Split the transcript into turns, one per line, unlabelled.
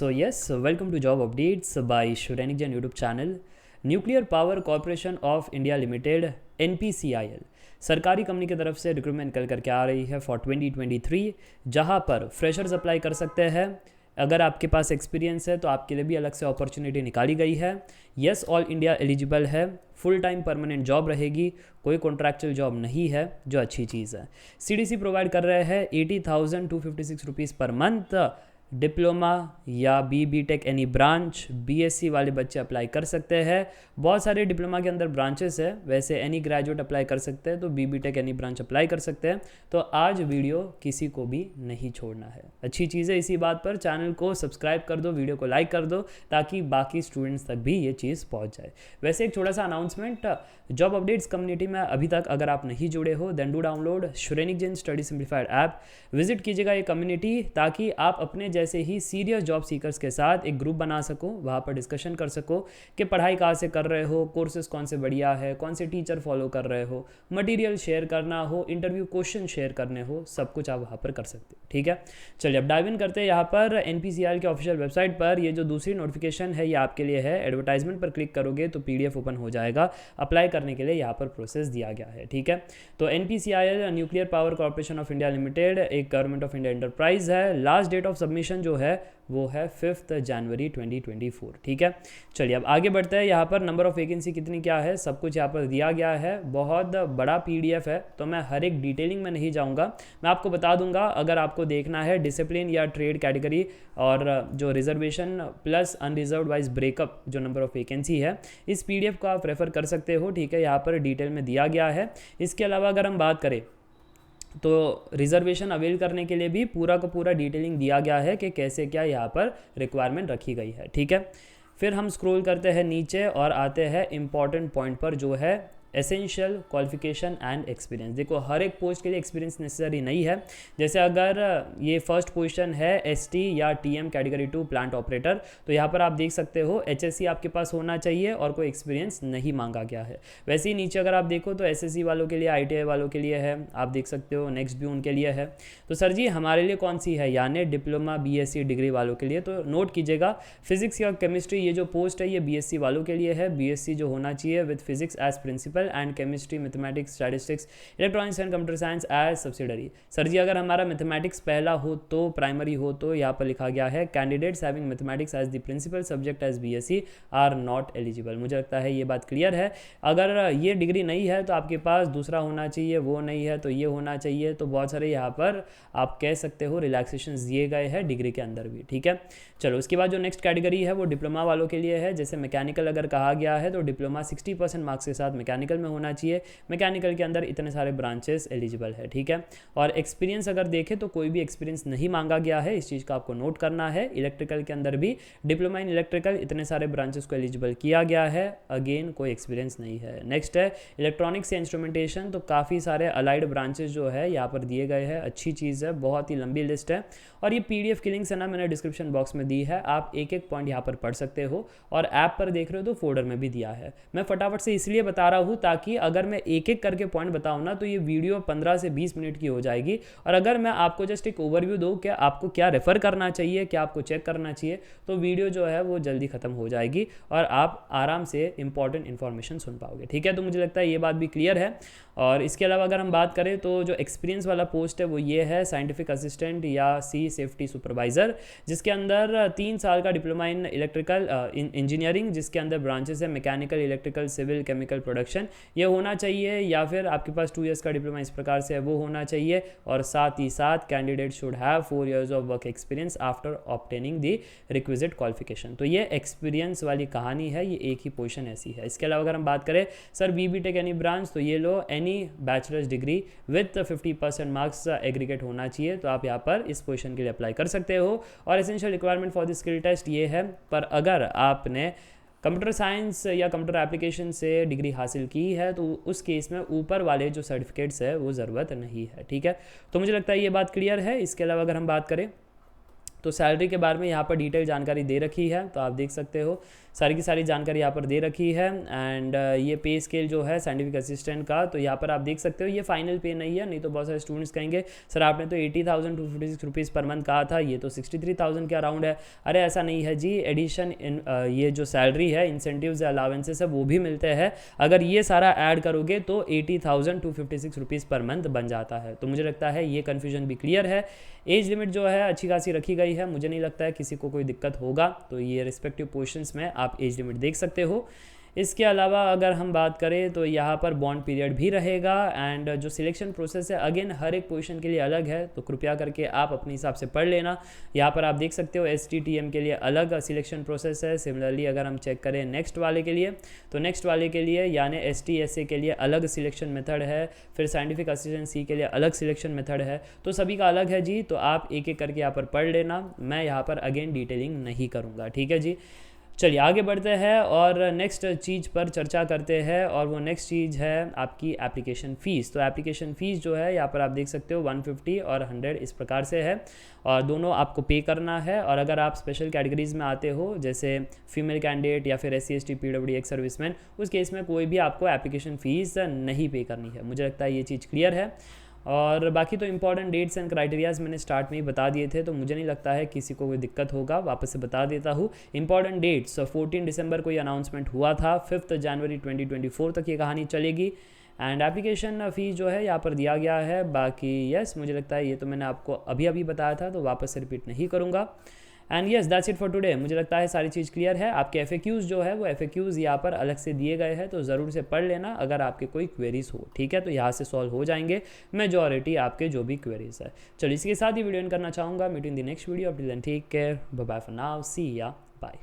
So yes, welcome to Job Updates by Shurainik Jain YouTube channel. Nuclear power corporation of India limited NPCIL सरकारी company की तरफ से recruitment निकल करके आ रही है फॉर 2023, जहां पर फ्रेशर्स अप्लाई कर सकते हैं। अगर आपके पास एक्सपीरियंस है तो आपके लिए भी अलग से अपॉर्चुनिटी निकाली गई है। यस, ऑल इंडिया एलिजिबल है, फुल टाइम परमानेंट जॉब रहेगी, कोई कॉन्ट्रैक्चुअल जॉब नहीं है, जो अच्छी चीज़ है। CDC प्रोवाइड कर रहे हैं 80,256 रुपीज़ पर मंथ। डिप्लोमा या BTech एनी ब्रांच, BSc वाले बच्चे अप्लाई कर सकते हैं। बहुत सारे डिप्लोमा के अंदर ब्रांचेस है, वैसे एनी ग्रेजुएट अप्लाई कर सकते हैं, तो BTech एनी ब्रांच अप्लाई कर सकते हैं। तो आज वीडियो किसी को भी नहीं छोड़ना है, अच्छी चीज़ है। इसी बात पर चैनल को सब्सक्राइब कर दो, वीडियो को लाइक कर दो, ताकि बाकी स्टूडेंट्स तक भी ये चीज़ पहुँच जाए। वैसे एक छोटा सा अनाउंसमेंट, जॉब अपडेट्स कम्युनिटी में अभी तक अगर आप नहीं जुड़े हो देन डू डाउनलोड शुरैनिक Jain study simplified app. Visit कीजिएगा ये कम्युनिटी, ताकि आप अपने जैसे ही सीरियस जॉब सीकर्स के साथ एक ग्रुप बना सको, वहाँ पर डिस्कशन कर सको कि पढ़ाई कहाँ से कर रहे हो, कोर्सेज कौन से बढ़िया है, कौन से टीचर फॉलो कर रहे हो, मटेरियल शेयर करना हो, इंटरव्यू क्वेश्चन शेयर करने हो, सब कुछ आप वहाँ पर कर सकते हो। ठीक है, चलिए अब डाइव इन करते हैं। यहाँ पर NPCIL के ऑफिशियल वेबसाइट पर ये जो दूसरी नोटिफिकेशन है ये आपके लिए है। एडवर्टाइजमेंट पर क्लिक करोगे तो PDF ओपन हो जाएगा। अप्लाई करने के लिए यहाँ पर प्रोसेस दिया गया है। ठीक है, तो NPCIL nuclear power corporation of India limited एक गवर्नमेंट ऑफ इंडिया एंटरप्राइज है। लास्ट डेट ऑफ सबमिशन जो है वो है 5 जनवरी 2024। ठीक है, चलिए अब आगे बढ़ते हैं। यहाँ पर नंबर ऑफ वैकेंसी कितनी क्या है सब कुछ यहाँ पर दिया गया है। बहुत बड़ा PDF है, तो मैं हर एक डिटेलिंग में नहीं जाऊँगा, मैं आपको बता दूंगा। अगर आपको देखना है डिसिप्लिन या ट्रेड कैटेगरी और जो reservation plus unreserve wise breakup जो नंबर ऑफ वैकेंसी है, इस PDF को आप रेफर कर सकते हो। ठीक है, यहाँ पर डिटेल में दिया गया है। इसके अलावा अगर हम बात करें तो रिजर्वेशन अवेल करने के लिए भी पूरा का पूरा डिटेलिंग दिया गया है कि कैसे क्या यहाँ पर रिक्वायरमेंट रखी गई है। ठीक है, फिर हम स्क्रॉल करते हैं नीचे और आते हैं इम्पॉर्टेंट पॉइंट पर, जो है एसेंशियल क्वालिफिकेशन एंड एक्सपीरियंस। देखो, हर एक पोस्ट के लिए एक्सपीरियंस नेसेसरी नहीं है। जैसे अगर ये फर्स्ट पोजीशन है ST या TM कैटेगरी 2 प्लांट ऑपरेटर, तो यहाँ पर आप देख सकते हो HSC आपके पास होना चाहिए और कोई एक्सपीरियंस नहीं मांगा गया है। वैसे ही नीचे अगर आप देखो तो SSC वालों के लिए, ITI वालों के लिए है, आप देख सकते हो नेक्स्ट भी उनके लिए है। तो सर जी हमारे लिए कौन सी है, यानी डिप्लोमा BSc डिग्री वालों के लिए। तो नोट कीजिएगा, फिजिक्स या केमिस्ट्री ये जो पोस्ट है ये BSc वालों के लिए है। BSc जो होना चाहिए with physics as principal and chemistry, mathematics, statistics, electronics and computer science as subsidiary. Sir ji अगर हमारा मैथमेटिक्स पहला हो तो, प्राइमरी हो तो, यहाँ पर लिखा गया है candidates having mathematics as the principal subject as BSc are not eligible. मुझे लगता है ये बात क्लियर है। अगर ये डिग्री नहीं है तो आपके पास दूसरा होना चाहिए, वो नहीं है तो ये होना चाहिए। तो बहुत सारे यहाँ पर आप कह सकते हो रिलैक्सेशन दिए गए हैं डिग्री के अंदर भी। ठीक है, चलो उसके बाद जो नेक्स्ट कैटेगरी है वो डिप्लोमा वालों के लिए है। जैसे मैकेनिकल अगर कहा गया है तो डिप्लोमा 60% मार्क्स के साथ मैकेनिकल में होना चाहिए। मैकेनिकल के अंदर इतने सारे ब्रांचेस एलिजिबल है। ठीक है, और एक्सपीरियंस अगर देखें तो कोई भी एक्सपीरियंस नहीं मांगा गया है, इस चीज़ का आपको नोट करना है। इलेक्ट्रिकल के अंदर भी डिप्लोमा इन इलेक्ट्रिकल इतने सारे ब्रांचेस को एलिजिबल किया गया है, अगेन कोई एक्सपीरियंस नहीं है। नेक्स्ट है इलेक्ट्रॉनिक्स या इंस्ट्रूमेंटेशन, तो काफ़ी सारे अलाइड ब्रांचेस जो है यहाँ पर दिए गए हैं, अच्छी चीज़ है, बहुत ही लंबी लिस्ट है। और ये PDF की लिंक्स है ना, मैंने डिस्क्रिप्शन बॉक्स में दी है, आप एक एक पॉइंट यहाँ पर पढ़ सकते हो। और ऐप पर देख रहे हो तो फोल्डर में भी दिया है। मैं फटाफट से इसलिए बता रहा हूँ ताकि अगर मैं एक एक करके पॉइंट बताऊँ ना तो ये वीडियो 15 से 20 मिनट की हो जाएगी। और अगर मैं आपको जस्ट एक ओवरव्यू दूँ कि आपको क्या रेफर करना चाहिए, क्या आपको चेक करना चाहिए, तो वीडियो जो है वो जल्दी खत्म हो जाएगी और आप आराम से इंपॉर्टेंट इन्फॉर्मेशन सुन पाओगे। ठीक है, तो मुझे लगता है ये बात भी क्लियर है। और इसके अलावा अगर हम बात करें तो जो एक्सपीरियंस वाला पोस्ट है वो ये है साइंटिफिक असिस्टेंट या सी सेफ्टी सुपरवाइज़र, जिसके अंदर 3 साल का डिप्लोमा इन इलेक्ट्रिकल इंजीनियरिंग, जिसके अंदर ब्रांचेस है mechanical, electrical, civil, chemical, production, ये होना चाहिए। या फिर आपके पास 2 ईयर्स का डिप्लोमा इस प्रकार से है वो होना चाहिए। और साथ ही साथ candidate should have 4 years of work experience after obtaining the requisite qualification. तो ये एक्सपीरियंस वाली कहानी है, ये एक ही पोजीशन ऐसी है। इसके अलावा अगर हम बात करें सर BTech एनी ब्रांच, तो ये लो any bachelor's degree with 50% marks aggregate होना चाहिए। तो आप यहाँ पर इस पोजीशन के लिए अप्लाई कर सकते हो। और essential requirement for the skill test ये है, पर अगर आपने कंप्यूटर साइंस या कंप्यूटर एप्लीकेशन से डिग्री हासिल की है तो उस केस में ऊपर वाले जो सर्टिफिकेट्स है वो ज़रूरत नहीं है। ठीक है, तो मुझे लगता है ये बात क्लियर है। इसके अलावा अगर हम बात करें तो सैलरी के बारे में यहाँ पर डिटेल जानकारी दे रखी है, तो आप देख सकते हो सारी की सारी जानकारी यहाँ पर दे रखी है। एंड ये पे स्केल जो है साइंटिफिक असिस्टेंट का, तो यहाँ पर आप देख सकते हो ये फाइनल पे नहीं है, नहीं तो बहुत सारे स्टूडेंट्स कहेंगे सर आपने तो 80,256 रुपीज़ पर मंथ कहा था, ये तो 63,000 के अराउंड है। अरे ऐसा नहीं है जी, एडिशन इन ये जो सैलरी है, इंसेंटिव्स अलावेंसेस है, वो भी मिलते हैं। अगर ये सारा ऐड करोगे तो 80,256 रुपीज़ पर मंथ बन जाता है। तो मुझे लगता है ये कन्फ्यूजन भी क्लियर है। एज लिमिट जो है अच्छी खासी रखी गई है, मुझे नहीं लगता है किसी को कोई दिक्कत होगा। तो ये रिस्पेक्टिव पोर्शंस में आप एज लिमिट देख सकते हो। इसके अलावा अगर हम बात करें तो यहाँ पर बॉन्ड पीरियड भी रहेगा। एंड जो सिलेक्शन प्रोसेस है अगेन हर एक पोजीशन के लिए अलग है, तो कृपया करके आप अपने हिसाब से पढ़ लेना। यहाँ पर आप देख सकते हो STTM के लिए अलग सिलेक्शन प्रोसेस है। सिमिलरली अगर हम चेक करें नेक्स्ट वाले के लिए, तो नेक्स्ट वाले के लिए यानी STSA के लिए अलग सिलेक्शन मेथड है, फिर साइंटिफिक असिस्टेंट C के लिए अलग सिलेक्शन मेथड है। तो सभी का अलग है जी, तो आप एक एक करके यहाँ पर पढ़ लेना। मैं यहाँ पर अगेन डिटेलिंग नहीं करूँगा, ठीक है जी। चलिए आगे बढ़ते हैं और नेक्स्ट चीज़ पर चर्चा करते हैं, और वो नेक्स्ट चीज़ है आपकी एप्लीकेशन फ़ीस। तो एप्लीकेशन फ़ीस जो है यहाँ पर आप देख सकते हो 150 और 100 इस प्रकार से है, और दोनों आपको पे करना है। और अगर आप स्पेशल कैटेगरीज़ में आते हो जैसे फीमेल कैंडिडेट या फिर SC ST PWD ex serviceman, उस केस में कोई भी आपको एप्लीकेशन फ़ीस नहीं पे करनी है। मुझे लगता है ये चीज़ क्लियर है। और बाकी तो इंपॉर्टेंट डेट्स एंड क्राइटेरियाज़ मैंने स्टार्ट में ही बता दिए थे, तो मुझे नहीं लगता है किसी को कोई दिक्कत होगा। वापस से बता देता हूँ इंपॉर्टेंट डेट्स। 14 दिसंबर को ये अनाउंसमेंट हुआ था, 5 जनवरी 2024 तक ये कहानी चलेगी। एंड एप्लीकेशन फ़ीस जो है यहाँ पर दिया गया है। बाकी यस मुझे लगता है ये तो मैंने आपको अभी अभी बताया था, तो वापस से रिपीट नहीं करूँगा। And yes that's it for today. मुझे लगता है सारी चीज़ क्लियर है। आपके FAQs जो है वो FAQs यहाँ पर अलग से दिए गए हैं, तो ज़रूर से पढ़ लेना अगर आपके कोई क्वेरीज हो, ठीक है। तो यहाँ से सॉल्व हो जाएंगे मेजॉरिटी आपके जो भी क्वेरीज है। चलिए इसके साथ ही वीडियो एंड करना चाहूँगा। Meet in the next video. Till then take care, bye bye for now, see ya bye.